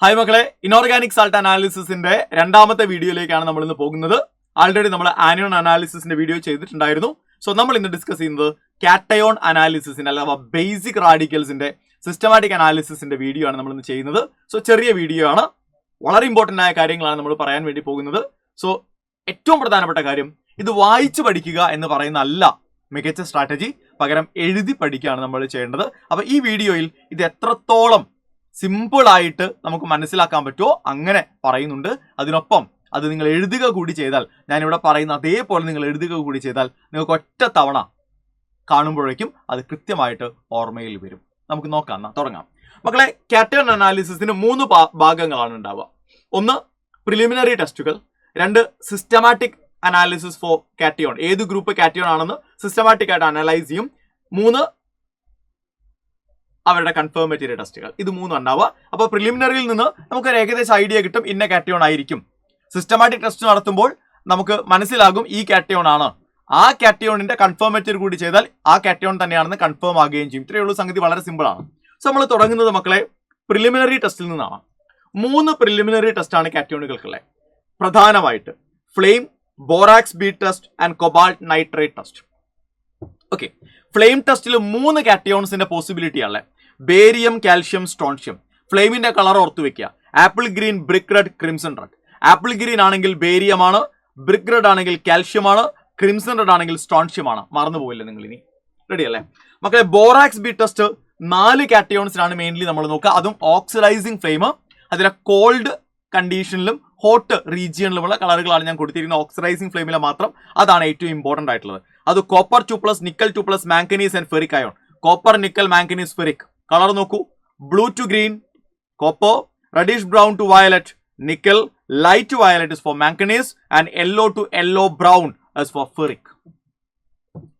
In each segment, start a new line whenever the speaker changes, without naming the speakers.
Hi മക്കളെ, inorganic salt അനാലിസിസിന്റെ രണ്ടാമത്തെ വീഡിയോയിലേക്കാണ് നമ്മൾ ഇന്ന് പോകുന്നത്. ആൾറെഡി നമ്മൾ ആനിയോൺ അനാലിസിസിന്റെ വീഡിയോ ചെയ്തിട്ടുണ്ടായിരുന്നു. സോ നമ്മൾ ഇന്ന് ഡിസ്കസ് ചെയ്യുന്നത് കാറ്റയോൺ അനാലിസിസിന്റെ അഥവാ ബേസിക് റാഡിക്കൽസിന്റെ സിസ്റ്റമാറ്റിക് അനാലിസിസിന്റെ വീഡിയോ ആണ് നമ്മൾ ഇന്ന് ചെയ്യുന്നത്. സോ ചെറിയ വീഡിയോ ആണ്, വളരെ ഇമ്പോർട്ടന്റ് ആയ കാര്യങ്ങളാണ് നമ്മൾ പറയാൻ വേണ്ടി പോകുന്നത്. സോ ഏറ്റവും പ്രധാനപ്പെട്ട കാര്യം, ഇത് വായിച്ചു പഠിക്കുക എന്ന് പറയുന്ന അല്ല മികച്ച സ്ട്രാറ്റജി, പകരം എഴുതി പഠിക്കുകയാണ് നമ്മൾ ചെയ്യേണ്ടത്. അപ്പൊ ഈ വീഡിയോയിൽ ഇത് എത്രത്തോളം സിമ്പിൾ ആയിട്ട് നമുക്ക് മനസ്സിലാക്കാൻ പറ്റുമോ അങ്ങനെ പറയുന്നുണ്ട്. അതിനൊപ്പം അത് നിങ്ങൾ എഴുതുക കൂടി ചെയ്താൽ, ഞാനിവിടെ പറയുന്ന അതേപോലെ നിങ്ങൾ എഴുതുക കൂടി ചെയ്താൽ നിങ്ങൾക്ക് ഒറ്റ തവണ കാണുമ്പോഴേക്കും അത് കൃത്യമായിട്ട് ഓർമ്മയിൽ വരും. നമുക്ക് നോക്കാം, തുടങ്ങാം മക്കളെ. കാറ്റയോൺ അനാലിസിസിന് 3 ഭാഗങ്ങളാണ് ഉണ്ടാവുക. ഒന്ന് പ്രിലിമിനറി ടെസ്റ്റുകൾ, 2 സിസ്റ്റമാറ്റിക് അനാലിസിസ് ഫോർ കാറ്റയോൺ, ഏത് ഗ്രൂപ്പ് കാറ്റയോൺ ആണെന്ന് സിസ്റ്റമാറ്റിക് ആയിട്ട് അനലൈസ് ചെയ്യും. 3 അവരുടെ കൺഫർമേറ്ററി ടെസ്റ്റുകൾ. ഇത് 3 ഉണ്ടാവുക. അപ്പോൾ പ്രിലിമിനറിയിൽ നിന്ന് നമുക്ക് ഏകദേശം ഐഡിയ കിട്ടും ഇന്ന കാറ്റയോൺ ആയിരിക്കും. സിസ്റ്റമാറ്റിക് ടെസ്റ്റ് നടത്തുമ്പോൾ നമുക്ക് മനസ്സിലാകും ഈ കാറ്റയോൺ ആണ്. ആ കാറ്റയോണിന്റെ കൺഫർമേറ്ററി കൂടി ചെയ്താൽ ആ കാറ്റയോൺ തന്നെയാണെന്ന് കൺഫേം ആകുകയും ചെയ്യും. ഇത്രയേ ഉള്ളൂ, സംഗതി വളരെ സിമ്പിൾ ആണ്. സോ നമ്മൾ തുടങ്ങുന്നത് മക്കളെ പ്രിലിമിനറി ടെസ്റ്റിൽ നിന്നാണ്. 3 പ്രിലിമിനറി ടെസ്റ്റാണ് കാറ്റയോണുകൾക്കുള്ളത്. പ്രധാനമായിട്ട് flame, borax bead test and cobalt nitrate test. Okay, flame ടെസ്റ്റിൽ 3 കാറ്റയോൺസിന്റെ പോസിബിലിറ്റി ആണ്. Barium, calcium, strontium. ഫ്ലെയിമിന്റെ കളർ ഓർത്തു വെക്കുക. Apple green, brick red, crimson red. Apple green ആണെങ്കിൽ ബേരിയം ആണ്, ബ്രിക്ക് റെഡ് ആണെങ്കിൽ കാൽഷ്യം ആണ്, ക്രിംസൺ റെഡ് ആണെങ്കിൽ സ്ട്രോൺഷ്യം ആണ്. മറന്നു പോയില്ല നിങ്ങൾ ഇനി. റെഡി അല്ലേ മക്കളെ? ബോറാക്സ് ബീറ്റ് ടെസ്റ്റ് 4 കാറ്റയോൺസിനാണ് മെയിൻലി നമ്മൾ നോക്കുക. അതും ഓക്സിഡൈസിങ് ഫ്ലെയിം. അതിലെ കോൾഡ് കണ്ടീഷനിലും ഹോട്ട് റീജിയനിലുമുള്ള കളറുകളാണ് ഞാൻ കൊടുത്തിരിക്കുന്നത്. ഓക്സിഡൈസിങ് ഫ്ലെയിമിലെ മാത്രം, അതാണ് ഏറ്റവും ഇമ്പോർട്ടന്റ് ആയിട്ടുള്ളത്. അത് copper 2+, nickel 2+, manganese and ferric ion. Copper, nickel, manganese, ferric. Colour നോക്കൂ. Blue to green copper, reddish brown to violet nickel, light violet is for manganese and yellow to yellow brown as for ferric.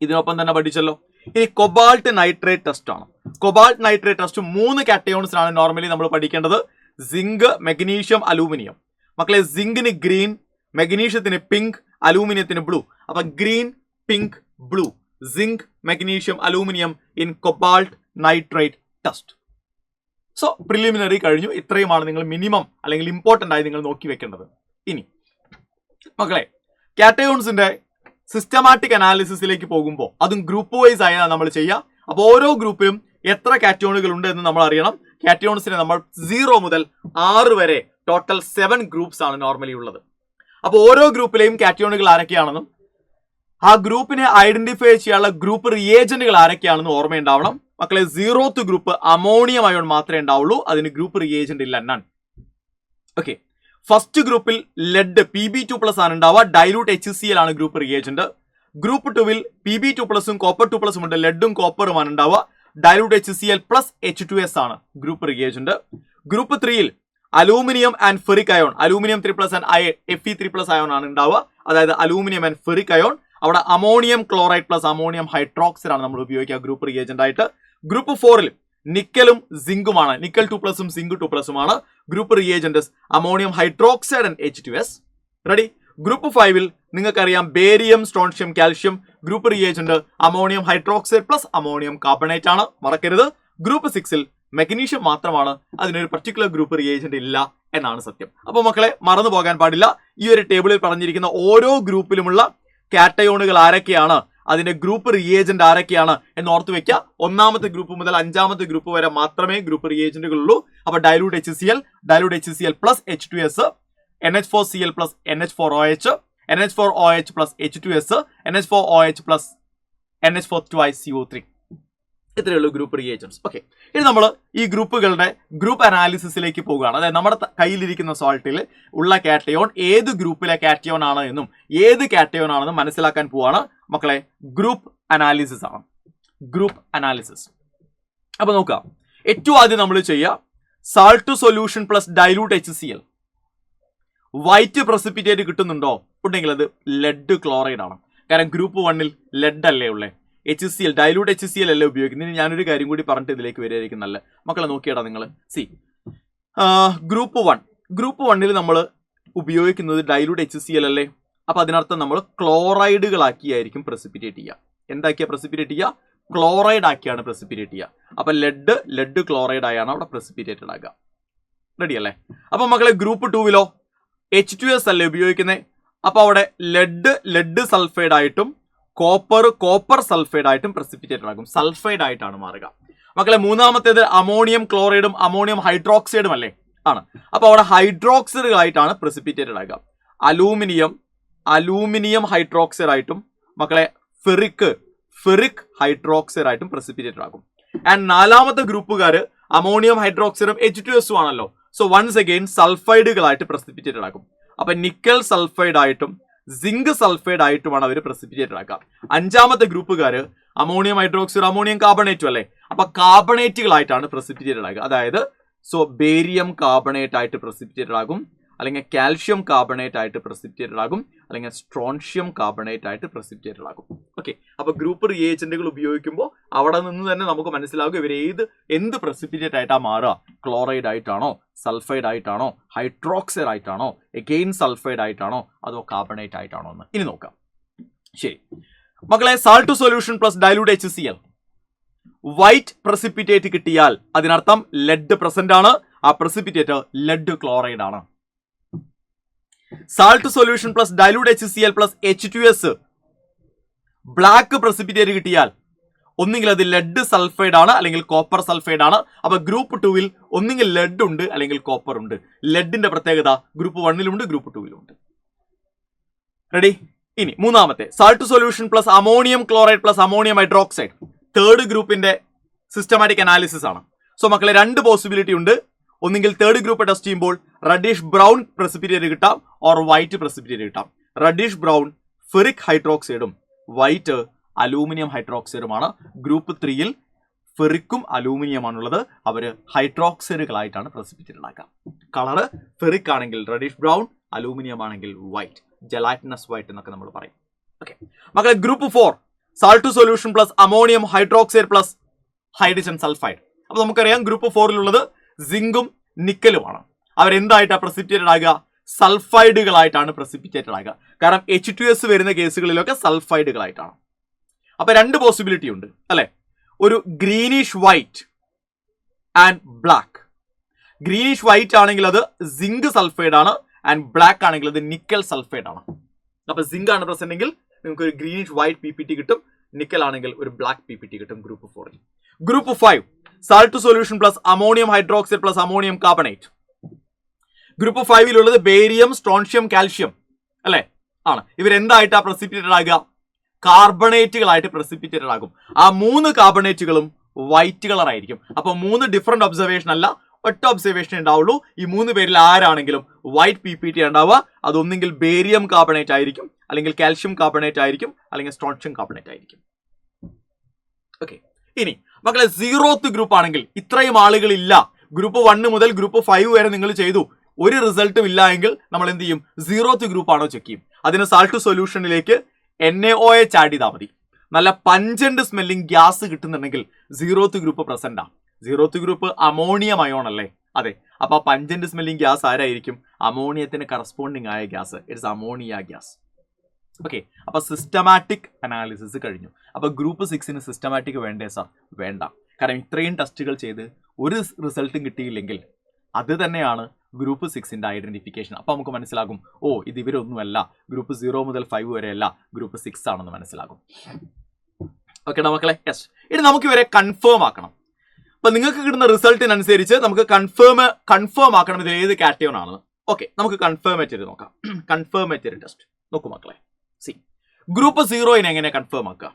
ഇതിനൊപ്പം തന്നെ പഠിച്ചല്ലോ. ഇനി cobalt nitrate test ആണ്. Cobalt nitrate test 3 കാറ്റയോൺസിനാണ് normally നമ്മൾ പഠിക്കേണ്ടത്. Zinc, magnesium, aluminium. മക്കളെ സിങ്കിന് ഗ്രീൻ, മെഗ്നീഷ്യത്തിന് പിങ്ക്, അലൂമിനിയത്തിന് ബ്ലൂ. അപ്പൊ green, pink, blue, zinc, magnesium, aluminium in cobalt nitrate test. So preliminary കഴിഞ്ഞു. ഇത്രയുമാണ് നിങ്ങൾ മിനിമം അല്ലെങ്കിൽ ഇമ്പോർട്ടന്റ് ആയി നിങ്ങൾ നോക്കി വെക്കേണ്ടത്. ഇനി മക്കളെ കാറ്റയോൺസിന്റെ സിസ്റ്റമാറ്റിക് അനാലിസിസിലേക്ക് പോകുമ്പോൾ അതും ഗ്രൂപ്പ് വൈസ് ആയാണ് നമ്മൾ ചെയ്യുക. അപ്പോൾ ഓരോ ഗ്രൂപ്പിലും എത്ര കാറ്റയോണുകൾ ഉണ്ട് എന്ന് നമ്മൾ അറിയണം. കാറ്റയോൺസിനെ നമ്മൾ 0 മുതൽ 6 വരെ ടോട്ടൽ 7 ഗ്രൂപ്പ്സ് ആണ് നോർമലി ഉള്ളത്. അപ്പോൾ ഓരോ ഗ്രൂപ്പിലെയും കാറ്റയോണുകൾ ആരൊക്കെയാണെന്നും ആ ഗ്രൂപ്പിനെ ഐഡന്റിഫൈ ചെയ്യാനുള്ള ഗ്രൂപ്പ് റിയേജന്റുകൾ ആരൊക്കെയാണെന്ന് ഓർമ്മയുണ്ടാവണം. മക്കളെ 0th ഗ്രൂപ്പ് അമോണിയം അയോൺ മാത്രമേ ഉണ്ടാവുള്ളൂ. അതിന് ഗ്രൂപ്പ് റിയേജന്റ് ഇല്ല, നൺ. ഓക്കെ, ഫസ്റ്റ് ഗ്രൂപ്പിൽ ലെഡ് Pb2+ ആണ് ഉണ്ടാവുക. ഡൈലൂട്ട് HCl ആണ് ഗ്രൂപ്പ് റിയേജന്റ്. ഗ്രൂപ്പ് 2വിൽ Pb2+ഉം കോപ്പർ 2+ ഉണ്ട്. ലെഡും കോപ്പറുമാണ് ഉണ്ടാവുക. ഡൈലൂട്ട് HCl പ്ലസ് H2S ആണ് ഗ്രൂപ്പ് റിയേജന്റ്. ഗ്രൂപ്പ് 3യിൽ aluminium and ferric ion, aluminium 3+ and Fe3+ ion ആണ് ഉണ്ടാവുക. അതായത് അലൂമിനിയം ആൻഡ് ഫെറിക് അയോൺ. അവിടെ ammonium chloride plus ammonium hydroxide ആണ് നമ്മൾ ഉപയോഗിക്കുക ഗ്രൂപ്പ് റിയേജന്റ് ആയിട്ട്. ഗ്രൂപ്പ് 4ൽ നിക്കലും സിങ്കുമാണ്. നിക്കൽ 2+ഉം സിങ്ക് 2+ഉം ആണ് group reagents. Ammonium hydroxide and H2S. Ready. Group 5ൽ നിങ്ങൾക്കറിയാം barium, strontium, calcium. Group reagent ammonium hydroxide plus ammonium carbonate ആണ്, മറക്കരുത്. ഗ്രൂപ്പ് 6ൽ മെഗ്നീഷ്യം മാത്രമാണ്. അതിനൊരു പർട്ടിക്കുലർ ഗ്രൂപ്പ് റിയേജന്റ് ഇല്ല എന്നാണ് സത്യം. അപ്പോൾ മക്കളെ മറന്നു പോകാൻ പാടില്ല. ഈ ഒരു ടേബിളിൽ പറഞ്ഞിരിക്കുന്ന ഓരോ ഗ്രൂപ്പിലുമുള്ള കാറ്റയോണുകൾ ആരൊക്കെയാണ്, അതിന്റെ ഗ്രൂപ്പ് റിയേജന്റ് ആരൊക്കെയാണ് എന്ന് ഓർത്തു വെക്കുക. 1ാമത്തെ ഗ്രൂപ്പ് മുതൽ 5ാമത്തെ ഗ്രൂപ്പ് വരെ മാത്രമേ ഗ്രൂപ്പ് റിയേജന്റുകൾ ഉള്ളൂ. അപ്പൊ dilute HCl plus H2S, NH4Cl plus NH4OH, NH4OH plus H2S, NH4OH plus NH4CO3. ഇത്രയുള്ളൂ ഗ്രൂപ്പ് റിയേജന്റ്സ്. ഓക്കെ, ഇനി നമ്മൾ ഈ ഗ്രൂപ്പുകളുടെ ഗ്രൂപ്പ് അനാലിസിസിലേക്ക് പോവുകയാണ്. അതായത് നമ്മുടെ കയ്യിലിരിക്കുന്ന സോൾട്ടിൽ ഉള്ള കാറ്റയോൺ ഏത് ഗ്രൂപ്പിലെ കാറ്റയോൺ ആണ് എന്നും ഏത് കാറ്റയോൺ ആണെന്നും മനസ്സിലാക്കാൻ പോവാണ് മക്കളെ. ഗ്രൂപ്പ് അനാലിസിസ് ആണ്, ഗ്രൂപ്പ് അനാലിസിസ്. അപ്പൊ നോക്കാം, ഏറ്റവും ആദ്യം നമ്മൾ ചെയ്യുക salt solution plus dilute HCl. White precipitate കിട്ടുന്നുണ്ടോ? ഉണ്ടെങ്കിൽ അത് ലെഡ് ക്ലോറൈഡ് ആണ്. കാരണം ഗ്രൂപ്പ് 1ൽ ലെഡ് അല്ലേ ഉള്ളേ. HCl, ഡൈലൂട്ട് HCl അല്ലേ ഉപയോഗിക്കുന്നത്. ഞാനൊരു കാര്യം കൂടി പറഞ്ഞിട്ട് ഇതിലേക്ക് വരികയായിരിക്കും നല്ല. മക്കളെ നോക്കിയാടാ നിങ്ങൾ. ഗ്രൂപ്പ് 1ൽ നമ്മൾ ഉപയോഗിക്കുന്നത് ഡൈലൂട്ട് HCl അല്ലേ. അപ്പൊ അതിനർത്ഥം നമ്മൾ ക്ലോറൈഡുകളാക്കിയായിരിക്കും പ്രസിപ്പിറ്റേറ്റ് ചെയ്യുക. എന്താക്കിയാ പ്രസിപ്പിറ്റേറ്റ് ചെയ്യുക? ക്ലോറൈഡ് ആക്കിയാണ് പ്രസിപ്പിറ്റേറ്റ് ചെയ്യുക. അപ്പൊ ലെഡ് ക്ലോറൈഡ് ആയാണ് അവിടെ പ്രസിപ്പിറ്റേറ്റഡ് ആകുക. റെഡി അല്ലേ? അപ്പൊ മക്കളെ ഗ്രൂപ്പ് 2-വിലോ H2S അല്ലേ ഉപയോഗിക്കുന്നത്. അപ്പൊ അവിടെ ലെഡ് സൾഫൈഡ് ആയിട്ടും കോപ്പർ സൾഫൈഡ് ആയിട്ടും പ്രസിപ്പിറ്റേറ്റഡ് ആകും. സൾഫൈഡ് ആയിട്ടാണ് മാറുക. മക്കളെ മൂന്നാമത്തേത് അമോണിയം ക്ലോറൈഡും അമോണിയം ഹൈഡ്രോക്സൈഡും അല്ലേ? ആണ്. അപ്പൊ അവിടെ ഹൈഡ്രോക്സൈഡുകളായിട്ടാണ് പ്രസിപ്പിറ്റേറ്റഡ് ആകുക. അലൂമിനിയം ഹൈഡ്രോക്സൈഡ് ആയിട്ടും മക്കളെ ഫെറിക് ഹൈഡ്രോക്സൈഡ് ആയിട്ടും പ്രസിപ്പിറ്റേറ്റഡ് ആകും. ആൻഡ് നാലാമത്തെ ഗ്രൂപ്പുകാര് അമോണിയം ഹൈഡ്രോക്സൈഡും H2S ആണല്ലോ. സോ വൺസ് അഗെയിൻ സൾഫൈഡുകളായിട്ട് പ്രസിപ്പിറ്റേറ്റഡ് ആകും. അപ്പൊ നിക്കൽ സൾഫൈഡ് ആയിട്ടും സിങ്ക് സൾഫൈഡ് ആയിട്ടുമാണ് അവർ പ്രസിപ്പിറ്റേറ്റഡ് ആക്കുക. അഞ്ചാമത്തെ ഗ്രൂപ്പുകാര് അമോണിയം ഹൈഡ്രോക്സൈഡ് അമോണിയം കാർബണേറ്റും അല്ലേ? അപ്പൊ കാർബണേറ്റുകളായിട്ടാണ് പ്രസിപ്പിറ്റേറ്റഡ് ആകുക. അതായത് ബേരിയം കാർബണേറ്റ് ആയിട്ട് പ്രസിപ്പിറ്റേറ്റഡ് ആകും, അല്ലെങ്കിൽ കാൽഷ്യം കാർബണേറ്റ് ആയിട്ട് പ്രസിപ്പിറ്റേറ്റഡ് ആകും, അല്ലെങ്കിൽ സ്ട്രോൺഷ്യം കാർബണേറ്റ് ആയിട്ട് പ്രസിപ്പിറ്റേറ്റഡ് ആകും. ഓക്കെ, അപ്പൊ ഗ്രൂപ്പ് റിയേജന്റുകൾ ഉപയോഗിക്കുമ്പോൾ അവിടെ നിന്ന് തന്നെ നമുക്ക് മനസ്സിലാകും ഇവർ എന്ത് പ്രസിപ്പിറ്റേറ്റ് ആയിട്ടാ മാറുക. ക്ലോറൈഡ് ആയിട്ടാണോ, സൾഫൈഡ് ആയിട്ടാണോ, ഹൈഡ്രോക്സൈഡ് ആയിട്ടാണോ, എഗെയിൻ സൾഫൈഡ് ആയിട്ടാണോ, അതോ കാർബണേറ്റ് ആയിട്ടാണോ എന്ന് ഇനി നോക്കാം. ശരി മക്കളെ, salt solution plus dilute HCl white precipitate കിട്ടിയാൽ അതിനർത്ഥം ലെഡ് പ്രസന്റ് ആണ്. ആ പ്രസിപ്പിറ്റേറ്റ് ലെഡ് ക്ലോറൈഡ് ആണ്. Salt solution plus dilute HCl plus H2S black precipitate കിട്ടിയാൽ ഒന്നുകിൽ അത് ലെഡ് സൾഫൈഡ് ആണ് അല്ലെങ്കിൽ കോപ്പർ സൾഫൈഡ് ആണ്. അപ്പൊ ഗ്രൂപ്പ് 2-വിൽ ഒന്നുകിൽ ലെഡ് ഉണ്ട് അല്ലെങ്കിൽ കോപ്പർ ഉണ്ട്. ലെഡിന്റെ പ്രത്യേകത ഗ്രൂപ്പ് 1-ലുണ്ട്, ഗ്രൂപ്പ് 2-ലുണ്ട്. റെഡി? ഇനി മൂന്നാമത്തെ salt solution plus ammonium chloride plus ammonium hydroxide third ഗ്രൂപ്പിന്റെ സിസ്റ്റമാറ്റിക് അനാലിസിസ് ആണ്. സോ മക്കളെ രണ്ട് പോസിബിലിറ്റി ഉണ്ട്. ഒന്നുകിൽ തേർഡ് ഗ്രൂപ്പ് ടെസ്റ്റ് ചെയ്യുമ്പോൾ റെഡിഷ് ബ്രൗൺ പ്രസിപ്പിറ്റേറ്റ് കിട്ടാം ഓർ വൈറ്റ് പ്രസിപ്പിറ്റേറ്റ് കിട്ടാം. റെഡിഷ് ബ്രൗൺ ഫെറിക് ഹൈഡ്രോക്സൈഡും വൈറ്റ് അലൂമിനിയം ഹൈഡ്രോക്സൈഡുമാണ്. ഗ്രൂപ്പ് 3-ൽ ഫെറിക്കും അലൂമിനിയമാണുള്ളത്. അവര് ഹൈഡ്രോക്സൈഡുകളായിട്ടാണ് പ്രസിപ്പിറ്റേറ്റഡ് ആക്കുക. കളറ് ഫെറിക് ആണെങ്കിൽ റെഡിഷ് ബ്രൗൺ, അലൂമിനിയം ആണെങ്കിൽ വൈറ്റ്, ജെലാറ്റിനസ് വൈറ്റ് എന്നൊക്കെ നമ്മൾ പറയും. ഓക്കെ മക്കളെ, group 4 salt solution plus ammonium hydroxide plus hydrogen sulphide. അപ്പൊ നമുക്കറിയാം ഗ്രൂപ്പ് 4-ലുള്ളത് സിങ്കും നിക്കലുമാണ്. അവരെന്തായിട്ടാണ് പ്രസിപ്പിറ്റേറ്റഡ് ആകുക? സൾഫൈഡുകളായിട്ടാണ് പ്രസിപ്പിറ്റേറ്റഡ് ആകുക. കാരണം H2S വരുന്ന കേസുകളിലൊക്കെ സൾഫൈഡുകളായിട്ടാണ്. അപ്പൊ രണ്ട് പോസിബിലിറ്റി ഉണ്ട് അല്ലെ? ഒരു greenish white and black. Greenish white ആണെങ്കിൽ അത് സിങ്ക് സൾഫൈഡ് ആണ്, ആൻഡ് ബ്ലാക്ക് ആണെങ്കിൽ അത് നിക്കൽ സൾഫൈഡ് ആണ്. അപ്പൊ സിങ്ക് ആണ് പ്രസന്റ് എങ്കിൽ നിങ്ങൾക്ക് ഒരു ഗ്രീനിഷ് വൈറ്റ് PPT കിട്ടും, നിക്കൽ ആണെങ്കിൽ ഒരു ബ്ലാക്ക് PPT കിട്ടും ഗ്രൂപ്പ് 4-ൽ. Group 5 salt solution plus ammonium hydroxide plus ammonium carbonate. Group 5-ലുള്ളത് ബേരിയം, സ്ട്രോൺഷ്യം, കാൽഷ്യം അല്ലെ? ആണ്. ഇവരെന്തായിട്ടാ പ്രസിപ്പിറ്റേറ്റഡ് ആകുക? കാർബണേറ്റുകളായിട്ട് പ്രസിപ്പിറ്റേറ്റഡ് ആകും. ആ മൂന്ന് കാർബണേറ്റുകളും വൈറ്റ് കളർ ആയിരിക്കും. അപ്പൊ മൂന്ന് ഡിഫറെന്റ് ഒബ്സർവേഷൻ അല്ല, ഒറ്റ ഒബ്സർവേഷൻ ഉണ്ടാവുള്ളൂ. ഈ മൂന്ന് പേരിൽ ആരാണെങ്കിലും വൈറ്റ് PPT ഉണ്ടാവുക. അതൊന്നെങ്കിൽ ബേരിയം കാർബണേറ്റ് ആയിരിക്കും, അല്ലെങ്കിൽ കാൽഷ്യം കാർബണേറ്റ് ആയിരിക്കും, അല്ലെങ്കിൽ സ്ട്രോൺഷ്യം കാർബണേറ്റ് ആയിരിക്കും. ഓക്കെ, ഇനി മക്കളെ 0th ഗ്രൂപ്പ് ആണെങ്കിൽ ഇത്രയും ആളുകളില്ല. ഗ്രൂപ്പ് 1 മുതൽ ഗ്രൂപ്പ് 5 വരെ നിങ്ങൾ ചെയ്തു, ഒരു റിസൾട്ടും ഇല്ല എങ്കിൽ നമ്മൾ എന്ത് ചെയ്യും? 0th ഗ്രൂപ്പ് ആണോ ചെക്ക് ചെയ്യും. അതിന് സാൾട്ട് സൊല്യൂഷനിലേക്ക് NaOH ആഡ് ചെയ്താൽ മതി. നല്ല പഞ്ചന്റ് സ്മെല്ലിംഗ് ഗ്യാസ് കിട്ടുന്നുണ്ടെങ്കിൽ 0th ഗ്രൂപ്പ് പ്രസന്റ് ആണ്. 0th ഗ്രൂപ്പ് അമോണിയം അയോൺ അല്ലേ? അതെ. അപ്പൊ പഞ്ചന്റ് സ്മെല്ലിംഗ് ഗ്യാസ് ആരായിരിക്കും? അമോണിയത്തിന് കറസ്പോണ്ടിങ് ആയ gas. It's ammonia gas. Okay, അപ്പൊ സിസ്റ്റമാറ്റിക് അനാലിസിസ് കഴിഞ്ഞു. അപ്പൊ ഗ്രൂപ്പ് 6-ന് സിസ്റ്റമാറ്റിക് വേണ്ടേ സാർ? വേണ്ട. കാരണം ഇത്രയും ടെസ്റ്റുകൾ ചെയ്ത് ഒരു റിസൾട്ടും കിട്ടിയില്ലെങ്കിൽ അത് തന്നെയാണ് ഗ്രൂപ്പ് 6-ന്റെ ഐഡന്റിഫിക്കേഷൻ. അപ്പൊ നമുക്ക് മനസ്സിലാകും, ഓ ഇത് ഇവരൊന്നുമല്ല, ഗ്രൂപ്പ് 0 മുതൽ 5 വരെ അല്ല, ഗ്രൂപ്പ് 6 ആണെന്ന് മനസ്സിലാകും. ഓക്കെ മക്കളെ, യെസ്. ഇനി നമുക്ക് ഇവരെ കൺഫേം ആക്കണം. അപ്പൊ നിങ്ങൾക്ക് കിട്ടുന്ന റിസൾട്ടിനനുസരിച്ച് നമുക്ക് കൺഫേം ആക്കണം ഇതിൽ ഏത് കാറ്റയോൺ ആണെന്ന്. ഓക്കെ, നമുക്ക് കൺഫേമേറ്ററി നോക്കാം. കൺഫേമേറ്ററി ടെസ്റ്റ് നോക്കൂ മക്കളെ. സി, ഗ്രൂപ്പ് 0-നെ എങ്ങനെ കൺഫേം ആക്കുക?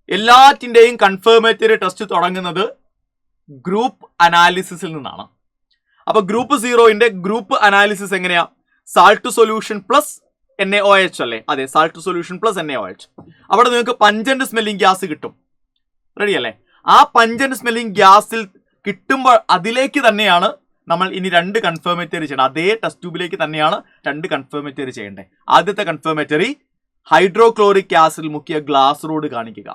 എല്ലാറ്റിന്റെയും കൺഫേമേറ്ററി ടെസ്റ്റ് തുടങ്ങുന്നത് ഗ്രൂപ്പ് അനാലിസിസിൽ നിന്നാണ്. അപ്പൊ ഗ്രൂപ്പ് 0-ന്റെ ഗ്രൂപ്പ് അനാലിസിസ് എങ്ങനെയാ? സാൾട്ട് സൊല്യൂഷൻ പ്ലസ് NaOH അല്ലേ? അതെ, സാൾട്ട് സൊല്യൂഷൻ പ്ലസ് NaOH. അവിടെ നിങ്ങൾക്ക് പഞ്ചന്റ് സ്മെല്ലിംഗ് ഗ്യാസ് കിട്ടും. റെഡി അല്ലേ? ആ പഞ്ചന്റ് സ്മെല്ലിംഗ് ഗ്യാസിൽ കിട്ടുമ്പോൾ അതിലേക്ക് തന്നെയാണ് നമ്മൾ ഇനി രണ്ട് കൺഫേമേറ്ററി ചെയ്യണം. അതേ ടെസ്റ്റ് ട്യൂബിലേക്ക് തന്നെയാണ് രണ്ട് കൺഫേമേറ്ററി ചെയ്യേണ്ടത്. ആദ്യത്തെ കൺഫേമേറ്ററി ഹൈഡ്രോക്ലോറിക് ആസിഡിൽ മുക്കിയ ഗ്ലാസ് റോഡ് കാണിക്കുക.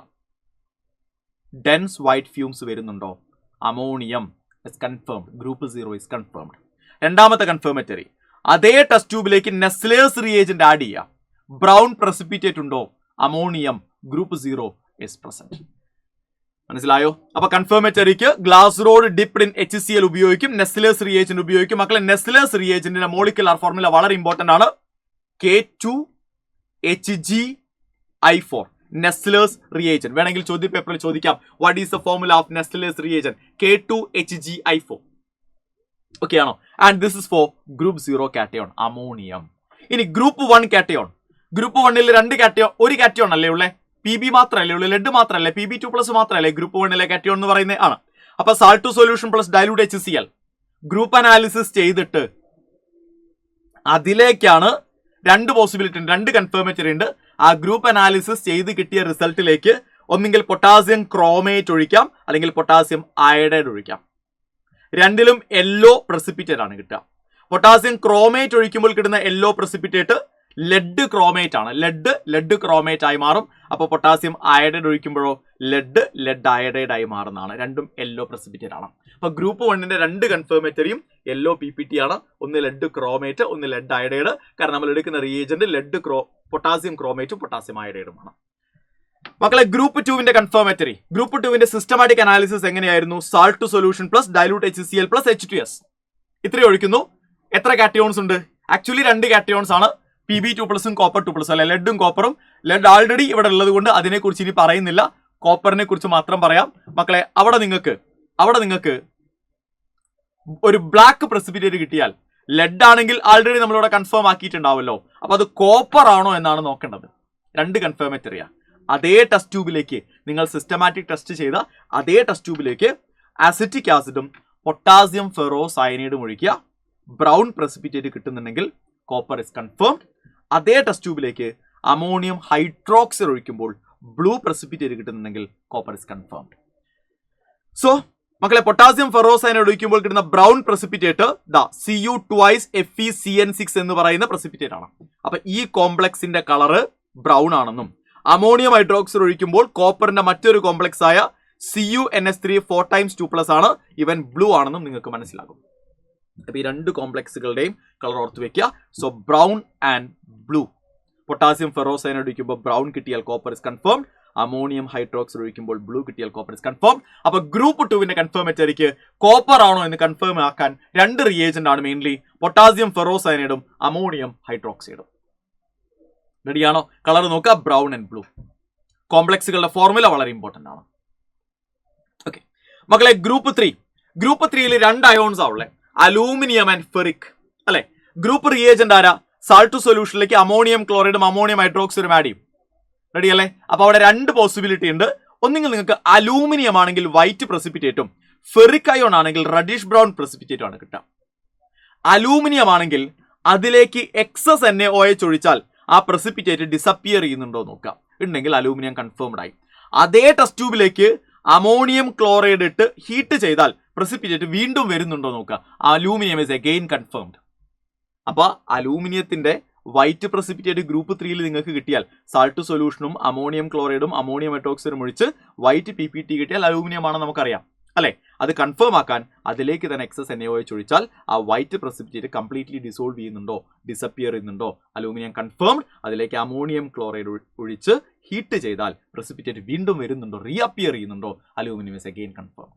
ഡെൻസ് വൈറ്റ് ഫ്യൂംസ് വരുന്നുണ്ടോ? Ammonium is confirmed. Group 0 is confirmed. രണ്ടാമത്തെ കൺഫേമേറ്ററി അതേ ടെസ്റ്റ് ട്യൂബിലേക്ക് നെസ്ലേഴ്സ് റിയേജന്റ് ആഡ് ചെയ്യുക. ബ്രൗൺ പ്രസിപ്പിറ്റേറ്റ് ഉണ്ടോ? അമോണിയം. Group 0 is present. മനസ്സിലായോ? അപ്പൊ കൺഫർമേറ്ററിക്ക് glass rod dipped in HCl ഉപയോഗിക്കും, നെസ്ലേഴ്സ് റിയേജന്റ് ഉപയോഗിക്കും. മക്കളെ നെസ്ലേഴ്സ് റിയേജന്റിന്റെ മോളിക്കുലർ ഫോർമുല വളരെ ഇമ്പോർട്ടന്റ് ആണ്. K2HgI4 Nessler's reagent. വേണമെങ്കിൽ ചോദ്യ പേപ്പറിൽ ചോദിക്കാം, what is the formula of Nessler's reagent? K2HgI4. Okay ആണോ? And this is for group 0 cation ammonium. ഇനി ഗ്രൂപ്പ് 1 കാറ്റയോൺ. ഗ്രൂപ്പ് 1ൽ രണ്ട് കാറ്റയോൺ, ഒരു കാറ്റയോൺ അല്ലേ ഉള്ളേ? PB മാത്രമല്ലേ ഉള്ളൂ, ലെഡ് മാത്രമല്ലേ, Pb2+ മാത്രമല്ലേ ഗ്രൂപ്പ് 1ലെ കാറ്റയോൺ എന്ന് പറയുന്നത് ആണ്. അപ്പൊ salt to solution plus dilute HCl group analysis ചെയ്തിട്ട് അതിലേക്കാണ് രണ്ട് പോസിബിലിറ്റി ഉണ്ട്, രണ്ട് കൺഫർമേറ്ററി ഉണ്ട്. ആ ഗ്രൂപ്പ് അനാലിസിസ് ചെയ്ത് കിട്ടിയ റിസൾട്ടിലേക്ക് ഒന്നെങ്കിൽ പൊട്ടാസ്യം ക്രോമേറ്റ് ഒഴിക്കാം, അല്ലെങ്കിൽ പൊട്ടാസ്യം അയഡൈഡ് ഒഴിക്കാം. രണ്ടിലും യെല്ലോ പ്രസിപ്പിറ്റേറ്റ് ആണ് കിട്ടുക. പൊട്ടാസ്യം ക്രോമേറ്റ് ഒഴിക്കുമ്പോൾ കിട്ടുന്ന യെല്ലോ പ്രസിപ്പിറ്റേറ്റ് ലെഡ് ക്രോമേറ്റ് ആണ്. ലെഡ് ക്രോമേറ്റ് ആയി മാറും. അപ്പോൾ പൊട്ടാസ്യം അയഡൈഡ് ഒഴിക്കുമ്പോഴോ ലെഡ് അയഡൈഡ് ആയി മാറുന്നതാണ്. രണ്ടും യെല്ലോ പ്രസിപ്പിറ്റേറ്റ് ആണ്. അപ്പൊ ഗ്രൂപ്പ് 1ന്റെ രണ്ട് കൺഫർമേറ്ററിയും യെല്ലോ PPT ആണ്. ഒന്ന് ലെഡ് ക്രോമേറ്റ്, ഒന്ന് ലെഡ് അയഡൈഡ്. കാരണം നമ്മൾ എടുക്കുന്ന റിയേജന്റ് പൊട്ടാസ്യം ക്രോമേറ്റും പൊട്ടാസ്യം അയഡൈഡുമാണ്. മക്കളെ ഗ്രൂപ്പ് 2ന്റെ കൺഫർമേറ്ററി, ഗ്രൂപ്പ് 2ന്റെ സിസ്റ്റമാറ്റിക് അനാലിസിസ് എങ്ങനെയായിരുന്നു? Salt to solution plus dilute HCl plus H2S. ഇത്രയും ഒഴിക്കുന്നു. എത്ര കാറ്റയോൺസ് ഉണ്ട്? ആക്ച്വലി രണ്ട് കാറ്റയോൺസ് ആണ്, Pb2+ഉം കോപ്പർ 2+, അല്ലെ ലെഡും കോപ്പറും. ലെഡ് ആൾറെഡി ഇവിടെ ഉള്ളത് കൊണ്ട് അതിനെക്കുറിച്ച് ഇനി പറയുന്നില്ല, കോപ്പറിനെ കുറിച്ച് മാത്രം പറയാം. മക്കളെ അവിടെ നിങ്ങൾക്ക് ഒരു ബ്ലാക്ക് പ്രസിപ്പിറ്റേറ്റ് കിട്ടിയാൽ, ലെഡ് ആണെങ്കിൽ ആൾറെഡി നമ്മളിവിടെ കൺഫേം ആക്കിയിട്ടുണ്ടാവല്ലോ, അപ്പൊ അത് കോപ്പർ ആണോ എന്നാണ് നോക്കേണ്ടത്. രണ്ട് കൺഫർമേറ്ററിയാ. അതേ ടെസ്റ്റ് ട്യൂബിലേക്ക് നിങ്ങൾ സിസ്റ്റമാറ്റിക് ടെസ്റ്റ് ചെയ്ത അതേ ടെസ്റ്റ് ട്യൂബിലേക്ക് അസിറ്റിക് ആസിഡും പൊട്ടാസ്യം ഫെറോസയനൈഡും ഒഴിക്കുക. ബ്രൗൺ പ്രസിപ്പിറ്റേറ്റ് കിട്ടുന്നുണ്ടെങ്കിൽ കോപ്പർ ഇസ് കൺഫേംഡ്. അതേ ടെസ്റ്റ് ട്യൂബിലേക്ക് അമോണിയം ഹൈഡ്രോക്സൈഡ് ഒഴിക്കുമ്പോൾ ബ്ലൂ പ്രസിപ്പിറ്റേറ്റ് കിട്ടുന്നുണ്ടെങ്കിൽ കോപ്പർ ഇസ് കൺഫേംഡ്. സോ മക്കളെ പൊട്ടാസ്യം ഫെറോസയനൈഡ് ഒഴിക്കുമ്പോൾ കിട്ടുന്ന ബ്രൗൺ പ്രസിപ്പിറ്റേറ്റ് Cu2FeCN6 എന്ന് പറയുന്ന പ്രസിപ്പിറ്റേറ്റ് ആണ്. അപ്പൊ ഈ കോംപ്ലക്സിന്റെ കളറ് ബ്രൗൺ ആണെന്നും അമോണിയം ഹൈഡ്രോക്സൈഡ് ഒഴിക്കുമ്പോൾ കോപ്പറിന്റെ മറ്റൊരു കോംപ്ലക്സ് ആയ CuNH3 4 times 2+ ആണ്, ഇവൻ ബ്ലൂ ആണെന്നും നിങ്ങൾക്ക് മനസ്സിലാകും. അപ്പൊ ഈ രണ്ട് കോംപ്ലക്സുകളുടെയും കളർ ഓർത്ത് വെക്കുക. So brown and blue. Potassium ferrocyanide ഒഴിക്കുമ്പോൾ ബ്രൗൺ കിട്ടിയാൽ copper is confirmed. Ammonium hydroxide ഒഴിക്കുമ്പോൾ ബ്ലൂ കിട്ടിയാൽ കോപ്പർ ഇസ് കൺഫേംഡ്. അപ്പൊ ഗ്രൂപ്പ് 2ന്റെ കൺഫർമേറ്ററിക്ക് കോപ്പർ ആണോ എന്ന് കൺഫേം ആക്കാൻ രണ്ട് റിയേജന്റ് ആണ് മെയിൻലി, പൊട്ടാസ്യം ഫെറോസയനൈഡും അമോണിയം ഹൈഡ്രോക്സൈഡും. റെഡിയാണോ? കളർ നോക്കുക, ബ്രൗൺ ആൻഡ് ബ്ലൂ. കോംപ്ലക്സുകളുടെ ഫോർമുല വളരെ ഇമ്പോർട്ടന്റ് ആണ്. ഓക്കെ മക്കളെ, ഗ്രൂപ്പ് 3യിൽ രണ്ട് അയോൺസ് ആവുള്ളേ, അലൂമിനിയം ആൻഡ് ഫെറിക് അല്ലെ. ഗ്രൂപ്പ് റിയേജന്റ് ആരാ? സാൾട്ട് സൊല്യൂഷനിലേക്ക് അമോണിയം ക്ലോറൈഡും അമോണിയം ഹൈഡ്രോക്സൈഡും ആഡ് ചെയ്യും. റെഡി അല്ലേ? അപ്പൊ അവിടെ രണ്ട് പോസിബിലിറ്റി ഉണ്ട്. ഒന്നെങ്കിൽ നിങ്ങൾക്ക് അലൂമിനിയം ആണെങ്കിൽ വൈറ്റ് പ്രസിപ്പിറ്റേറ്റും ഫെറിക് അയോൺ ആണെങ്കിൽ റെഡിഷ് ബ്രൗൺ പ്രസിപ്പിറ്റേറ്റും ആണ് കിട്ടുക. അലൂമിനിയം ആണെങ്കിൽ അതിലേക്ക് എക്സസ് NaOH ഒഴിച്ചാൽ ആ പ്രസിപ്പിറ്റേറ്റ് ഡിസപ്പിയർ ചെയ്യുന്നുണ്ടോ നോക്കുക. ഉണ്ടെങ്കിൽ അലൂമിനിയം കൺഫേംഡ് ആയി. അതേ ടെസ്റ്റ് ട്യൂബിലേക്ക് അമോണിയം ക്ലോറൈഡ് ഇട്ട് ഹീറ്റ് ചെയ്താൽ പ്രസിപ്പിറ്റേറ്റ് വീണ്ടും വരുന്നുണ്ടോ നോക്കുക. Aluminium is again confirmed. അപ്പൊ അലൂമിനിയത്തിന്റെ വൈറ്റ് പ്രസിപ്പിറ്റേറ്റ് ഗ്രൂപ്പ് 3യിൽ നിങ്ങൾക്ക് കിട്ടിയാൽ സാൾട്ട് സൊല്യൂഷനും അമോണിയം ക്ലോറൈഡും അമോണിയം ഹൈഡ്രോക്സൈഡും ഒഴിച്ച് വൈറ്റ് PPT കിട്ടിയാൽ അലൂമിനിയം ആണെന്ന് നമുക്കറിയാം അല്ലെ. അത് കൺഫേം ആക്കാൻ അതിലേക്ക് തന്നെ എക്സസ് NaOH ഒഴിച്ചാൽ ആ വൈറ്റ് പ്രസിപ്പിറ്റേറ്റ് കംപ്ലീറ്റ്ലി ഡിസോൾവ് ചെയ്യുന്നുണ്ടോ, ഡിസപ്പിയർ ചെയ്യുന്നുണ്ടോ, അലൂമിനിയം കൺഫേംഡ്. അതിലേക്ക് അമോണിയം ക്ലോറൈഡ് ഒഴിച്ച് ഹീറ്റ് ചെയ്താൽ പ്രസിപ്പിറ്റേറ്റ് വീണ്ടും വരുന്നുണ്ടോ, റീഅപ്പിയർ ചെയ്യുന്നുണ്ടോ, aluminium is again confirmed.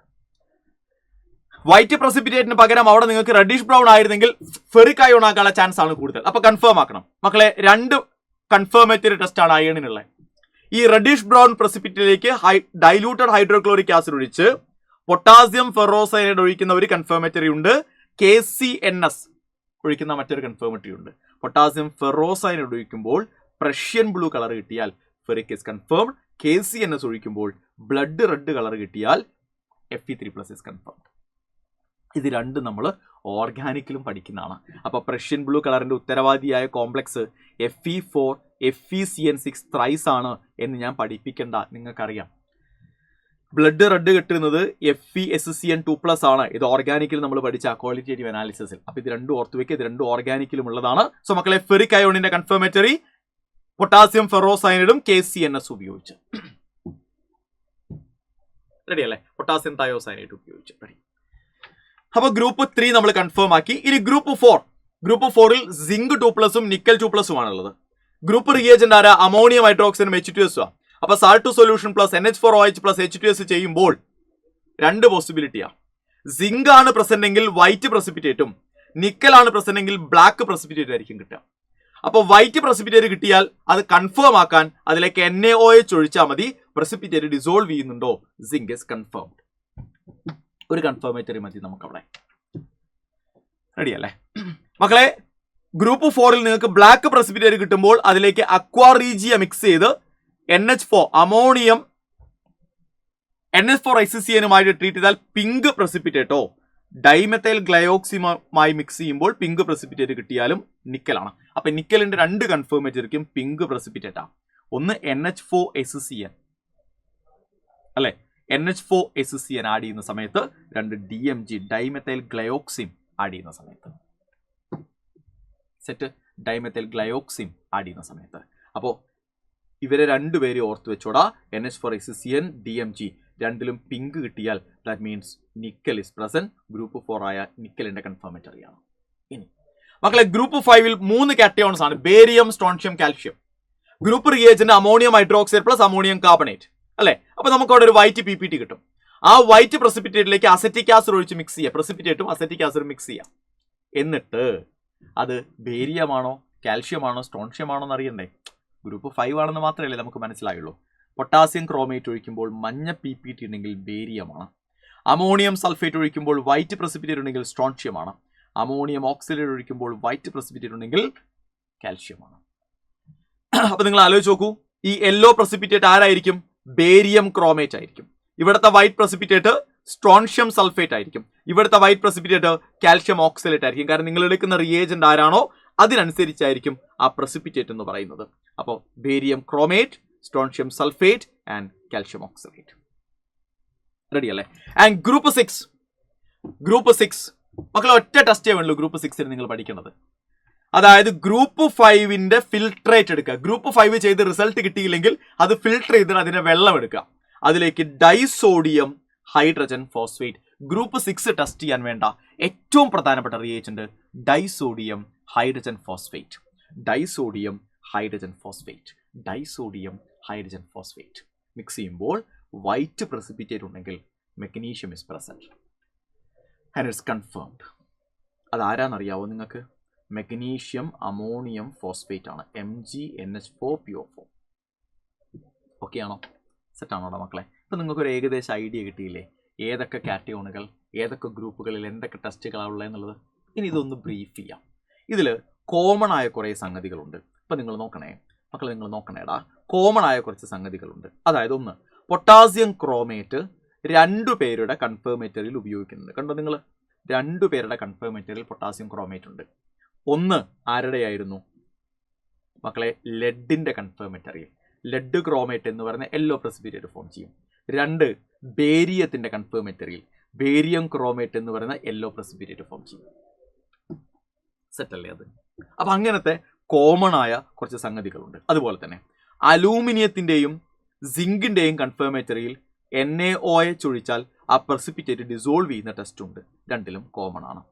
White പ്രസിപ്പിറ്റേറ്റിന് പകരം അവിടെ നിങ്ങൾക്ക് റെഡിഷ് ബ്രൗൺ ആയിരുന്നെങ്കിൽ ഫെറിക് അയോൺ ആക്കാനുള്ള ചാൻസ് ആണ് കൂടുതൽ. അപ്പൊ കൺഫേം ആക്കണം മക്കളെ. രണ്ട് കൺഫർമേറ്ററി ടെസ്റ്റ് ആണ് അയണിനുള്ളത്. ഈ റെഡിഷ് ബ്രൗൺ പ്രസിപ്പിറ്റേറ്റിലേക്ക് ഡൈലൂട്ടഡ് ഹൈഡ്രോക്ലോറിക് ആസിഡ് ഒഴിച്ച് പൊട്ടാസ്യം ഫെറോസയനൈഡ് ഒഴിക്കുന്ന ഒരു കൺഫർമേറ്ററി ഉണ്ട്. KCNS ഒഴിക്കുന്ന മറ്റൊരു കൺഫർമേറ്ററി ഉണ്ട്. പൊട്ടാസ്യം ഫെറോസയനൈഡ് ഒഴിക്കുമ്പോൾ പ്രഷ്യൻ ബ്ലൂ കളർ കിട്ടിയാൽ ഫെറിക് ഇസ് കൺഫേംഡ്. KCNS ഒഴിക്കുമ്പോൾ ബ്ലഡ് റെഡ് കളർ കിട്ടിയാൽ Fe3+ ഇസ് കൺഫേംഡ്. ഇത് രണ്ടും നമ്മൾ ഓർഗാനിക്കിലും പഠിക്കുന്നതാണ്. അപ്പൊ പ്രഷ്യൻ ബ്ലൂ കളറിന്റെ ഉത്തരവാദിയായ കോംപ്ലക്സ് Fe4 FeCN6 ത്രൈസ് ആണ് എന്ന് ഞാൻ പഠിപ്പിക്കേണ്ട, നിങ്ങൾക്കറിയാം. ബ്ലഡ് റെഡ് കിട്ടുന്നത് FeSCN2+ ആണ്. ഇത് ഓർഗാനിക്കിൽ നമ്മൾ പഠിച്ച ക്വാളിറ്റേറ്റീവ് അനാലിസിസിൽ. അപ്പൊ ഇത് രണ്ടും ഓർത്ത് വെക്കുക, ഇത് രണ്ടും ഓർഗാനിക്കിലും ഉള്ളതാണ്. സോ മക്കളെ, ഫെറിക് അയോണിന്റെ കൺഫർമേറ്ററി പൊട്ടാസ്യം ഫെറോസയനൈഡും KCNS ഉപയോഗിച്ച്. റെഡി അല്ലേ? പൊട്ടാസ്യം തയോസയനൈഡ് ഉപയോഗിച്ച് റെഡി. അപ്പൊ ഗ്രൂപ്പ് 3 നമ്മൾ കൺഫേം ആക്കി. ഇനി ഗ്രൂപ്പ് 4ൽ സിങ്ക് 2+ഉം നിക്കൽ 2+ഉം ആണുള്ളത്. ഗ്രൂപ്പ് റിയേജന്റ് ആരാ? അമോണിയം ഹൈഡ്രോക്സൈഡും H2S. അപ്പൊ salt solution plus NH4OH plus H2S ചെയ്യുമ്പോൾ രണ്ട് പോസിബിലിറ്റിയാണ്. സിങ്ക് ആണ് പ്രസന്റ് എങ്കിൽ വൈറ്റ് പ്രസിപ്പിറ്റേറ്റും നിക്കൽ ആണ് പ്രസന്റ് എങ്കിൽ ബ്ലാക്ക് പ്രസിപ്പിറ്റേറ്റ് ആയിരിക്കും കിട്ടുക. അപ്പോൾ വൈറ്റ് പ്രസിപ്പിറ്റേറ്റ് കിട്ടിയാൽ അത് കൺഫേം ആക്കാൻ അതിലേക്ക് NaOH ഒഴിച്ചാൽ മതി. പ്രസിപ്പിറ്റേറ്റ് ഡിസോൾവ് ചെയ്യുന്നുണ്ടോ, സിങ്ക് ഇസ് കൺഫേംഡ്. ഒരു കൺഫർമേറ്ററി മതി നമുക്ക് അവിടെ. റെഡിയല്ലേ മക്കളെ? ഗ്രൂപ്പ് 4ൽ നിങ്ങൾക്ക് ബ്ലാക്ക് പ്രസിപ്പിറ്റേറ്റ് കിട്ടുമ്പോൾ അതിലേക്ക് അക്വാറീജിയ മിക്സ് ചെയ്ത് NH4 അമോണിയം NH4 ട്രീറ്റ് ചെയ്താൽ പിങ്ക് പ്രസിപ്പിറ്റേറ്റോ ഡൈമെത്തൈൽ ഗ്ലയോക്സിയുമായി മിക്സ് ചെയ്യുമ്പോൾ പിങ്ക് പ്രസിപ്പിറ്റേറ്റ് കിട്ടിയാലും നിക്കലാണ്. അപ്പൊ നിക്കലിന്റെ രണ്ട് കൺഫേമേറ്ററിക്കും പിങ്ക് പ്രസിപ്പിറ്റേറ്റാ. ഒന്ന് NH4SCN അല്ലെ, NH4SCN ആഡ് ചെയ്യുന്ന സമയത്ത്, രണ്ട് DMG ഡൈമെത്തൈൽ ഗ്ലയോക്സിം ആഡ് ചെയ്യുന്ന സമയത്ത്. സെറ്റ്, ഡൈമെത്തൈൽ ഗ്ലയോക്സിം ആഡ് ചെയ്യുന്ന സമയത്ത്. അപ്പോൾ ഇവരെ രണ്ടുപേരെ ഓർത്ത് വെച്ചോടാ. NH4SCN DMG രണ്ടിലും പിങ്ക് കിട്ടിയാൽ that means nickel is present. Group 4 ആയ നിക്കലിന്റെ കൺഫർമേറ്ററിയാണ്. ഇനി മക്കളെ ഗ്രൂപ്പ് 5ൽ 3 കാറ്റയോൺസ് ആണ്, barium, strontium, calcium. Group reagent ammonium hydroxide plus ammonium carbonate അല്ലെ. അപ്പൊ നമുക്ക് അവിടെ ഒരു വൈറ്റ് PPT കിട്ടും. ആ വൈറ്റ് പ്രസിപ്പിറ്റേറ്റിലേക്ക് അസറ്റിക് ആസിഡ് ഒഴിച്ച് മിക്സ് ചെയ്യുക. പ്രസിപ്പിറ്റേറ്റും അസറ്റിക് ആസിഡും മിക്സ് ചെയ്യാം. എന്നിട്ട് അത് ബേരിയമാണോ കാൽഷ്യമാണോ സ്ട്രോൺഷ്യമാണോ എന്ന് അറിയണ്ടേ? ഗ്രൂപ്പ് 5 ആണെന്ന് മാത്രമല്ലേ നമുക്ക് മനസ്സിലായുള്ളൂ. പൊട്ടാസ്യം ക്രോമേറ്റ് ഒഴിക്കുമ്പോൾ മഞ്ഞ PPT ഉണ്ടെങ്കിൽ ബേരിയമാണ്. അമോണിയം സൾഫേറ്റ് ഒഴിക്കുമ്പോൾ വൈറ്റ് പ്രസിപ്പിറ്റേറ്റ് ഉണ്ടെങ്കിൽ സ്ട്രോൺഷ്യമാണ്. അമോണിയം ഓക്സിഡേറ്റ് ഒഴിക്കുമ്പോൾ വൈറ്റ് പ്രസിപ്പിറ്റേറ്റ് ഉണ്ടെങ്കിൽ കാൽഷ്യമാണ്. അപ്പൊ നിങ്ങൾ ആലോചിച്ച് നോക്കൂ, ഈ യെല്ലോ പ്രസിപ്പിറ്റേറ്റ് ആരായിരിക്കും? ബേരിയം ക്രോമേറ്റ് ആയിരിക്കും. ഇവിടുത്തെ വൈറ്റ് പ്രസിപ്പിറ്റേറ്റ് സ്ട്രോൺഷ്യം സൾഫേറ്റ് ആയിരിക്കും. ഇവിടുത്തെ വൈറ്റ് പ്രസിപ്പിറ്റേറ്റ് കാൽഷ്യം ഓക്സലേറ്റ് ആയിരിക്കും. കാരണം നിങ്ങൾ എടുക്കുന്ന റിയേജന്റ് ആരാണോ അതിനനുസരിച്ചായിരിക്കും ആ പ്രസിപ്പിറ്റേറ്റ് എന്ന് പറയുന്നത്. അപ്പോൾ barium chromate, strontium sulphate and calcium oxalate. Ready അല്ലേ? ആൻഡ് ഗ്രൂപ്പ് 6 മക്കളെ ഒറ്റ ടെസ്റ്റേ വേണ്ടു ഗ്രൂപ്പ് 6 നിങ്ങൾ പഠിക്കേണ്ടത്. അതായത് ഗ്രൂപ്പ് 5ന്റെ ഫിൽട്രേറ്റ് എടുക്കുക. ഗ്രൂപ്പ് 5 ചെയ്ത് റിസൾട്ട് കിട്ടിയില്ലെങ്കിൽ അത് ഫിൽട്ടർ ചെയ്തിട്ട് അതിന്റെ വെള്ളം എടുക്കുക. അതിലേക്ക് disodium hydrogen phosphate. Group 6 test ചെയ്യാൻ വേണ്ട ഏറ്റവും പ്രധാനപ്പെട്ട reagent disodium hydrogen phosphate. Disodium hydrogen phosphate. Disodium hydrogen phosphate mix ചെയ്യുമ്പോൾ വൈറ്റ് പ്രസിപ്പിറ്റേറ്റ് ഉണ്ടെങ്കിൽ magnesium is present and it's confirmed. അതാരാന്നറിയാവോ നിങ്ങൾക്ക്? മെഗ്നീഷ്യം അമോണിയം ഫോസ്ഫേറ്റ് ആണ്, MgNH4PO4. ഓക്കെ ആണോ? സെറ്റാണോടാ മക്കളെ? ഇപ്പൊ നിങ്ങൾക്കൊരു ഏകദേശം ഐഡിയ കിട്ടിയില്ലേ ഏതൊക്കെ കാറ്റയോണുകൾ ഏതൊക്കെ ഗ്രൂപ്പുകളിൽ എന്തൊക്കെ ടെസ്റ്റുകളാണ് ഉള്ളത് എന്നുള്ളത്? ഇനി ഇതൊന്ന് ബ്രീഫ് ചെയ്യാം. ഇതിൽ കോമൺ ആയ കുറേ സംഗതികളുണ്ട്. ഇപ്പൊ നിങ്ങൾ നോക്കണേ മക്കളെ, നിങ്ങൾ നോക്കണേടാ, കോമൺ ആയ കുറച്ച് സംഗതികളുണ്ട്. അതായത് ഒന്ന്, പൊട്ടാസ്യം ക്രോമേറ്റ് 2 പേരുടെ കൺഫേമേറ്ററിയിൽ ഉപയോഗിക്കുന്നുണ്ട്. കണ്ടോ നിങ്ങൾ? 2 പേരുടെ കൺഫേമേറ്ററിയിൽ പൊട്ടാസ്യം ക്രോമേറ്റ് ഉണ്ട്. ഒന്ന് ആരുടെയായിരുന്നു മക്കളെ? ലെഡിന്റെ കൺഫേമേറ്ററിയിൽ ലെഡ് ക്രോമേറ്റ് എന്ന് പറയുന്ന യെല്ലോ പ്രസിപ്പിറ്റേറ്റ് ഫോം ചെയ്യും. 2 ബേരിയത്തിന്റെ കൺഫേമേറ്ററിയിൽ ബേരിയം ക്രോമേറ്റ് എന്ന് പറയുന്ന യെല്ലോ പ്രസിപ്പിറ്റേറ്റ് ഫോം ചെയ്യും. സെറ്റല്ലേ അത്? അപ്പൊ അങ്ങനത്തെ കോമൺ ആയ കുറച്ച് സംഗതികളുണ്ട്. അതുപോലെ തന്നെ അലൂമിനിയത്തിന്റെയും സിങ്കിന്റെയും കൺഫേമേറ്ററിയിൽ NaOH ഒഴിച്ചാൽ ആ പ്രസിപ്പിറ്റേറ്റ് ഡിസോൾവ് ചെയ്യുന്ന ടെസ്റ്റ് ഉണ്ട്. രണ്ടിലും കോമൺ ആണ്.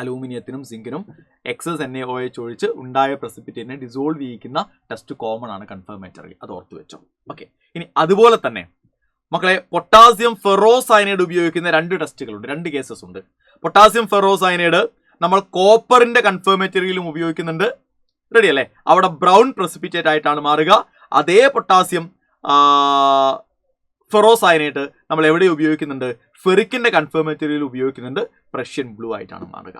അലൂമിനിയത്തിനും സിങ്കിനും എക്സസ് NaOH ഒഴിച്ച് ഉണ്ടായ പ്രസിപ്പിറ്റേറ്റിനെ ഡിസോൾവ് ചെയ്യിക്കുന്ന ടെസ്റ്റ് കോമൺ ആണ് കൺഫേമേറ്ററി. അത് ഓർത്ത് വെച്ചോ. ഓക്കെ. ഇനി അതുപോലെ തന്നെ മക്കളെ പൊട്ടാസ്യം ഫെറോസയനൈഡ് ഉപയോഗിക്കുന്ന 2 ടെസ്റ്റുകളുണ്ട്. 2 കേസസ് ഉണ്ട്. പൊട്ടാസ്യം ഫെറോസയനൈഡ് നമ്മൾ കോപ്പറിന്റെ കൺഫേമേറ്ററിയിലും ഉപയോഗിക്കുന്നുണ്ട്. റെഡി അല്ലേ? അവിടെ ബ്രൗൺ പ്രസിപ്പിറ്റേറ്റ് ആയിട്ടാണ് മാറുക. അതേ പൊട്ടാസ്യം ഫെറോസയനൈഡ് നമ്മൾ എവിടെ ഉപയോഗിക്കുന്നുണ്ട്? ഫെറിക്കിന്റെ കൺഫേമേറ്ററിയിൽ ഉപയോഗിക്കുന്നുണ്ട്. പ്രഷ്യൻ ബ്ലൂ ആയിട്ടാണ് മാറുക.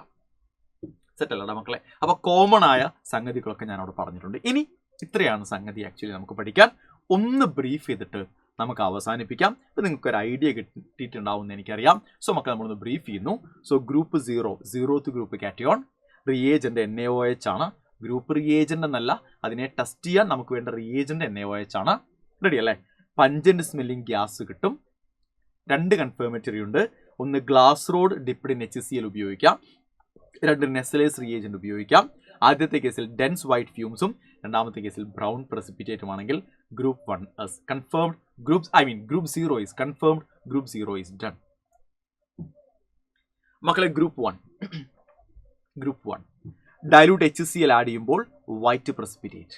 സെറ്റല്ലടാ മക്കളെ? അപ്പൊ കോമൺ ആയ സംഗതികളൊക്കെ ഞാൻ അവിടെ പറഞ്ഞിട്ടുണ്ട്. ഇനി ഇത്രയാണ് സംഗതി ആക്ച്വലി നമുക്ക് പഠിക്കാൻ. ഒന്ന് ബ്രീഫ് ചെയ്തിട്ട് നമുക്ക് അവസാനിപ്പിക്കാം. ഇപ്പം നിങ്ങൾക്ക് ഒരു ഐഡിയ കിട്ടിയിട്ടുണ്ടാവും എന്ന് എനിക്കറിയാം. സോ മക്കൾ നമ്മളൊന്ന് ബ്രീഫ് ചെയ്യുന്നു. So group 0th group cation reagent NaOH ആണ്. ഗ്രൂപ്പ് റിയേജന്റ് എന്നല്ല, അതിനെ ടെസ്റ്റ് ചെയ്യാൻ നമുക്ക് വേണ്ട റിയേജന്റ് NaOH ആണ്. റെഡി അല്ലേ? പഞ്ചന്റ് സ്മെല്ലിംഗ് ഗ്യാസ് കിട്ടും. 2 കൺഫേമേറ്ററി ഉണ്ട്. ഒന്ന് glass rod dipped in HCl ഉപയോഗിക്കാം. 2 നെസ്ലേസ് റിയേജന്റ് ഉപയോഗിക്കാം. ആദ്യത്തെ കേസിൽ ഡെൻസ് വൈറ്റ് ഫ്യൂംസും രണ്ടാമത്തെ കേസിൽ ബ്രൗൺ പ്രസിപ്പിറ്റേറ്റും ആണെങ്കിൽ group 1 is confirmed. Group 0 is confirmed. Group 0 is done. മക്കളെ ഗ്രൂപ്പ് 1 ഡയലൂട്ട് HCl ആഡ് ചെയ്യുമ്പോൾ white precipitate.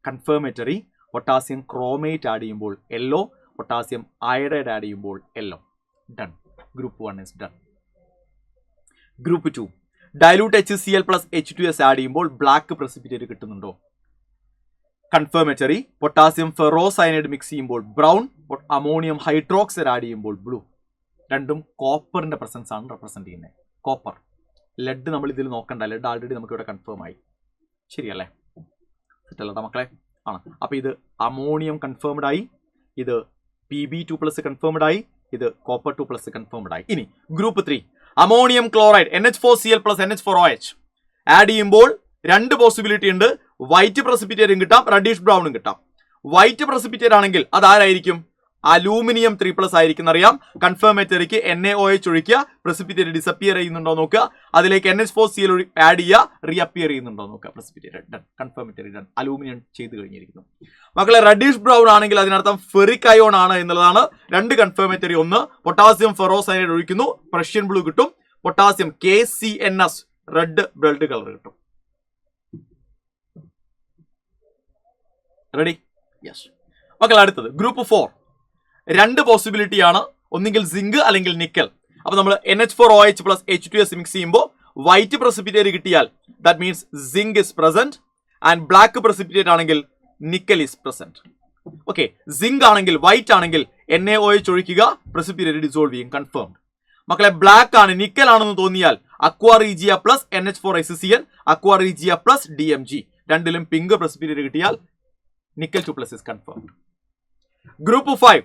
Confirmatory potassium chromate add ചെയ്യുമ്പോൾ യെല്ലോ, പൊട്ടാസ്യം അയഡൈഡ് ആഡ് ചെയ്യുമ്പോൾ yellow. Done. Group 1 is done. Group 2 dilute HCl plus H2S add ചെയ്യുമ്പോൾ black precipitate കിട്ടുന്നുണ്ടോ? Confirmatory. Potassium ferrocyanide mix ചെയ്യുമ്പോൾ brown, ammonium hydroxide add ചെയ്യുമ്പോൾ blue. രണ്ടും കോപ്പറിന്റെ presence ആണ് represent ചെയ്യുന്നത്. കോപ്പർ. ലെഡ് നമ്മൾ ഇതിൽ നോക്കണ്ട, ലെഡ് ആൾറെഡി നമുക്ക് ഇവിടെ കൺഫേം ആയി. ശരിയല്ലേ? സെറ്റല്ലടാ മക്കളെ? ആണ്. അപ്പൊ ഇത് അമോണിയം കൺഫേംഡ് ആയി, ഇത് Pb2+ കൺഫേംഡ് ആയി, ഇത് കോപ്പർ 2+ കൺഫേംഡ് ആയി. ഇനി group 3 ammonium chloride NH4Cl plus NH4OH add ചെയ്യുമ്പോൾ രണ്ട് പോസിബിലിറ്റി ഉണ്ട്. വൈറ്റ് പ്രസിപ്പിറ്റേറ്റും കിട്ടാം, റെഡിഷ് ബ്രൗണും കിട്ടാം. വൈറ്റ് പ്രസിപ്പിറ്റേറ്റ് ആണെങ്കിൽ അത് ആരായിരിക്കും? അലൂമിനിയം 3+ ആയിരിക്കും അറിയാം. കൺഫർമേറ്ററിക്ക് NaOH ഒഴിക്കുക, പ്രസിപ്പിറ്റേറ്റ് ഡിസപ്പിയർ ചെയ്യുന്നുണ്ടോ നോക്കുക. അതിലേക്ക് NH4Cl ആഡ് ചെയ്യുക, റീഅപ്പിയർ ചെയ്യുന്നുണ്ടോ നോക്കുക. Precipitate done. Confirmatory done. Aluminium ചെയ്ത് കഴിഞ്ഞിരിക്കുന്നു. മക്കളെ റെഡിഷ് ബ്രൗൺ ആണെങ്കിൽ അതിനർത്ഥം ഫെറിക് അയോൺ ആണ് എന്നുള്ളതാണ്. രണ്ട് കൺഫർമേറ്ററി. ഒന്ന് പൊട്ടാസ്യം ഫെറോസൈനൈഡ് ഒഴിക്കുന്നു, പ്രഷ്യൻ ബ്ലൂ കിട്ടും. Potassium KCNS red blood colour കിട്ടും. റെഡി? യെസ്. മക്കളെ അടുത്തത് ഗ്രൂപ്പ് 4 രണ്ട് പോസിബിലിറ്റി ആണ്. ഒന്നുകിൽ സിങ്ക് അല്ലെങ്കിൽ നിക്കൽ. അപ്പൊ നമ്മൾ NH4OH പ്ലസ് H2S മിക്സ് ചെയ്യുമ്പോൾ വൈറ്റ് പ്രസിപ്പിറ്റേറ്റ് കിട്ടിയാൽ that means zinc is present, and black precipitate ആണെങ്കിൽ nickel is present. Okay, zinc ആണെങ്കിൽ വൈറ്റ് ആണെങ്കിൽ NaOH ഒഴിക്കുക, പ്രസിപ്പിറ്റേറ്റ് ഡിസോൾവ് ചെയ്യും. കൺഫേംഡ്. മക്കളെ ബ്ലാക്ക് ആണ് നിക്കൽ ആണെന്ന് തോന്നിയാൽ aqua regia plus NH4HCl, aqua regia plus DMG രണ്ടിലും പിങ്ക് പ്രസിപ്പിറ്റേറ്റ് കിട്ടിയാൽ nickel 2+ is confirmed. Group 5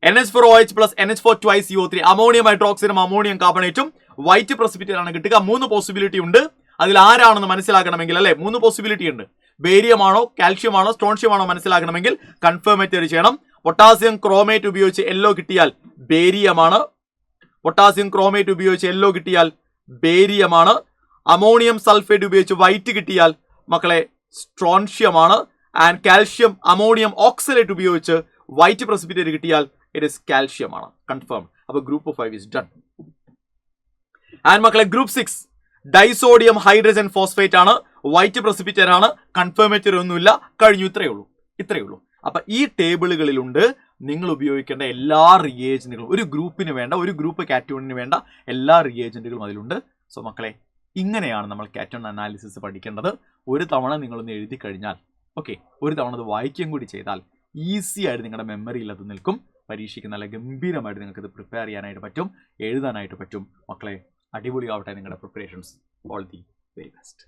NH4OH plus NH4CO3 ammonium ഹൈഡ്രോക്സൈഡും അമോണിയം കാർബണേറ്റും വൈറ്റ് പ്രസിപ്പിറ്റേറ്റ് ആണ് കിട്ടുക. 3 പോസിബിലിറ്റി ഉണ്ട്. അതിൽ ആരാണെന്ന് മനസ്സിലാക്കണമെങ്കിൽ അല്ലെ 3 പോസിബിലിറ്റി ഉണ്ട്. ബേരിയം ആണോ, കാൽഷ്യം ആണോ, സ്ട്രോൺഷ്യം ആണോ മനസ്സിലാക്കണമെങ്കിൽ കൺഫർമേറ്ററി ചെയ്യണം. പൊട്ടാസ്യം ക്രോമേറ്റ് ഉപയോഗിച്ച് യെല്ലോ കിട്ടിയാൽ ബേരിയമാണ്. പൊട്ടാസ്യം ക്രോമേറ്റ് ഉപയോഗിച്ച് യെല്ലോ കിട്ടിയാൽ ബേരിയമാണ്. അമോണിയം സൾഫേറ്റ് ഉപയോഗിച്ച് വൈറ്റ് കിട്ടിയാൽ മക്കളെ സ്ട്രോൺഷ്യമാണ്. ആൻഡ് കാൽഷ്യം അമോണിയം ഓക്സലേറ്റ് ഉപയോഗിച്ച് വൈറ്റ് പ്രസിപ്പിറ്റേറ്റ് കിട്ടിയാൽ ഇറ്റ് ഇസ് കാൽഷ്യം ആണ്. കൺഫേം. അപ്പൊ ഗ്രൂപ്പ് 5 ഇസ് ഡൺ. ആൻഡ് മക്കളെ ഗ്രൂപ്പ് 6 ഡൈസോഡിയം ഹൈഡ്രജൻ ഫോസ്ഫേറ്റ് ആണ്, വൈറ്റ് പ്രസിപ്പിറ്റേറ്റ് ആണ്. കൺഫർമേറ്ററി ഒന്നുമില്ല. കഴിഞ്ഞു. ഇത്രയേ ഉള്ളൂ. അപ്പൊ ഈ ടേബിളുകളിലുണ്ട് നിങ്ങൾ ഉപയോഗിക്കേണ്ട എല്ലാ റിയേജന്റുകളും. ഒരു ഗ്രൂപ്പിന് വേണ്ട, ഒരു ഗ്രൂപ്പ് കാറ്റോണിന് വേണ്ട എല്ലാ റിയേജന്റുകളും അതിലുണ്ട്. സോ മക്കളെ ഇങ്ങനെയാണ് നമ്മൾ കാറ്റോൺ അനാലിസിസ് പഠിക്കേണ്ടത്. ഒരു തവണ നിങ്ങളൊന്ന് എഴുതി കഴിഞ്ഞാൽ ഓക്കെ, ഒരു തവണ അത് വായിക്കുകയും കൂടി ചെയ്താൽ ഈസി ആയിട്ട് നിങ്ങളുടെ മെമ്മറിയിൽ അത് നിൽക്കും. പരീക്ഷയ്ക്ക് നല്ല ഗംഭീരമായിട്ട് നിങ്ങൾക്ക് ഇത് പ്രിപ്പയർ ചെയ്യാനായിട്ട് പറ്റും, എഴുതാനായിട്ട് പറ്റും. മക്കളെ അടിപൊളിയാവട്ടെ നിങ്ങളുടെ preparations. All the very best.